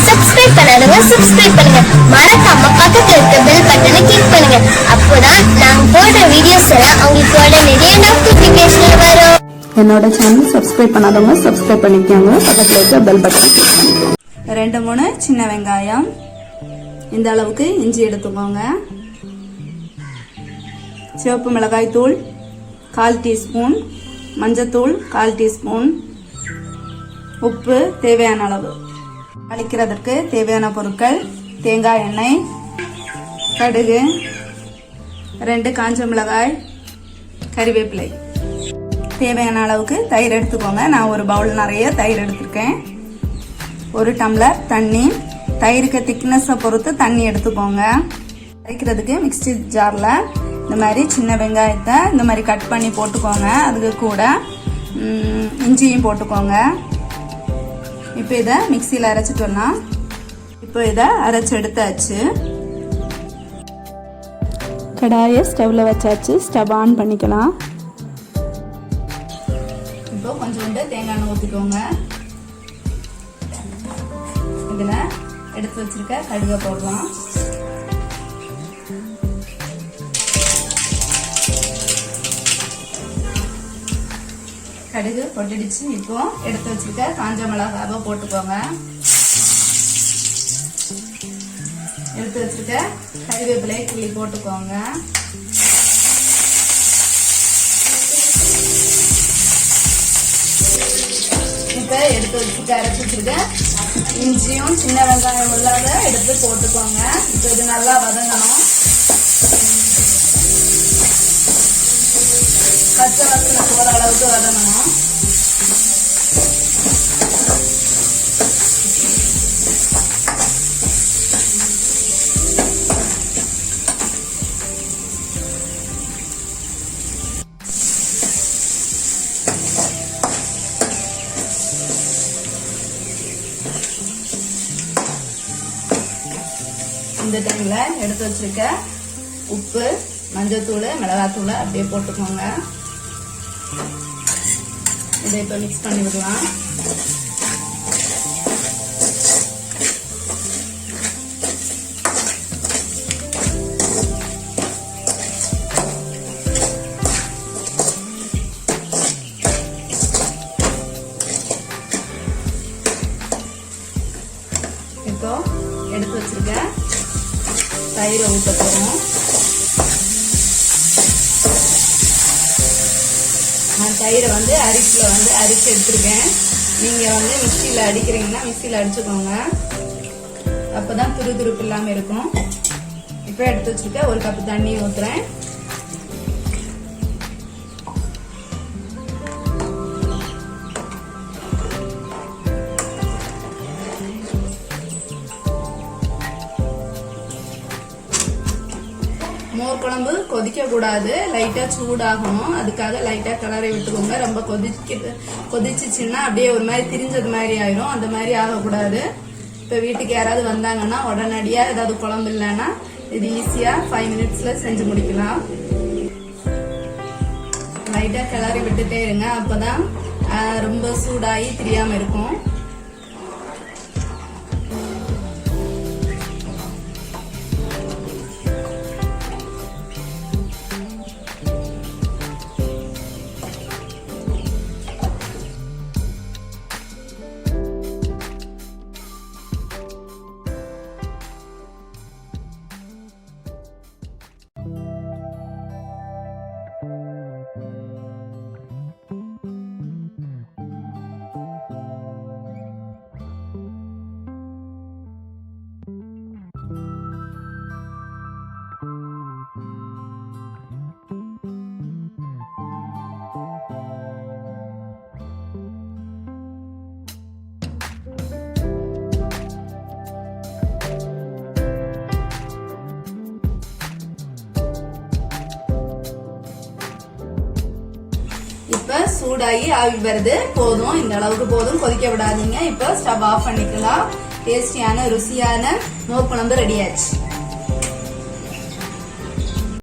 Subscribe பண்ணாதவங்க subscribe பண்ணுங்க. மறக்காம பக்கத்துல இருக்க பெல் பட்டனை கிளிக் பண்ணுங்க. அப்போதான் நாங்க போடுற வீடியோஸ் எல்லாம் உங்களுக்கு உடனே நோட்டிபிகேஷன் வரும். என்னோட சேனல் சப்ஸ்கிரைப் பண்ணாதவங்க சப்ஸ்கிரைப் பண்ணிக்கோங்க. பக்கத்துல இருக்க பெல் பட்டன் கிளிக் பண்ணிக்கோங்க. 2-3 சின்ன வெங்காயம், இந்த அளவுக்கு இஞ்சி எடுத்துக்கோங்க. சிவப்பு மிளகாய் தூள் 1/4 டீஸ்பூன், மஞ்சத்தூள் 1/4 டீஸ்பூன், உப்பு தேவையான அளவு. அளிக்கிறதற்கு தேவையான பொருட்கள்: தேங்காய் எண்ணெய், கடுகு, 2 காஞ்ச மிளகாய், கறிவேப்பிலை. தேவையான அளவுக்கு தயிர் எடுத்துக்கோங்க. நான் ஒரு பவுல் நிறைய தயிர் எடுத்துருக்கேன். 1 டம்ளர் தண்ணி. தயிருக்கு திக்னஸை பொறுத்து தண்ணி எடுத்துக்கோங்க. அரைக்கிறதுக்கு மிக்ஸி ஜாரில் இந்த மாதிரி சின்ன வெங்காயத்தை இந்த மாதிரி கட் பண்ணி போட்டுக்கோங்க. அதுக்கு கூட இஞ்சியும் போட்டுக்கோங்க. இப்போ இதை மிக்சியில் அரைச்சிட்டு வரலாம். இப்போ இதை அரைச்சி எடுத்தாச்சு. கடாயை ஸ்டவ்வில் வச்சாச்சு. ஸ்டவ் ஆன் பண்ணிக்கலாம். இப்போ கொஞ்சோண்டு தேங்காய் எண்ணெய் ஊற்றிக்கோங்க. இதில் எடுத்து வச்சிருக்க கடுகை போடலாம். கடுகு பொட்டிடுச்சு. இப்போ எடுத்து வச்சிருக்க காஞ்ச மிளகாவை போட்டுக்கோங்க. எடுத்து வச்சிருக்க கறிவேப்பிலை கிள்ளி போட்டுக்கோங்க. இப்போ எடுத்து வச்சுட்டு அரைச்சி வச்சிருக்க இஞ்சியும் சின்ன வெங்காயம் இல்லாத எடுத்து போட்டுக்கோங்க. இப்போ இது நல்லா வதங்கணும். பச்சை வாசனை போற அளவுக்கு வதங்கணும். இந்த டைம்ல எடுத்து வச்சிருக்க உப்பு, மஞ்சத்தூள், மிளகாத்தூள் அப்படியே போட்டுக்கோங்க. இதை இப்போ மிக்ஸ் பண்ணி விடலாம். இப்போ எடுத்து வச்சிருக்க தயிரை ஊற்ற போகிறோம். நான் தயிரை அரிசியில் அரிச்சு எடுத்துருக்கேன். நீங்கள் மிக்சியில் அடிக்கிறீங்கன்னா மிக்சியில் அடிச்சுக்கோங்க. அப்போ தான் துருதுருப்பு இல்லாமல் இருக்கும். இப்போ எடுத்து வச்சுருக்க 1 கப்பு தண்ணி ஊற்றுறேன். மோர் குழம்பு கொதிக்க கூடாது, லைட்டா சூடாகணும். அதுக்காக லைட்டா கிளறி விட்டுக்கோங்க. ரொம்ப கொதிச்சுச்சுன்னா அப்படியே ஒரு மாதிரி திரிஞ்சது மாதிரி ஆயிரும். அந்த மாதிரி ஆகக்கூடாது. இப்ப வீட்டுக்கு யாராவது வந்தாங்கன்னா உடனடியா ஏதாவது குழம்பு இல்லைன்னா இது ஈஸியா 5 மினிட்ஸ்ல செஞ்சு முடிக்கலாம். லைட்டா கிளறி விட்டுட்டே இருங்க. அப்பதான் ரொம்ப சூடாகி திரியாம இருக்கும். இப்ப சூடாகி ஆவி வருது. போதும், இந்த அளவுக்கு போதும். கொதிக்க விடாதீங்க. இப்ப ஸ்டவ் ஆஃப் பண்ணிக்கலாம். டேஸ்டியான ருசியான மோர் குழம்பு ரெடி ஆச்சு.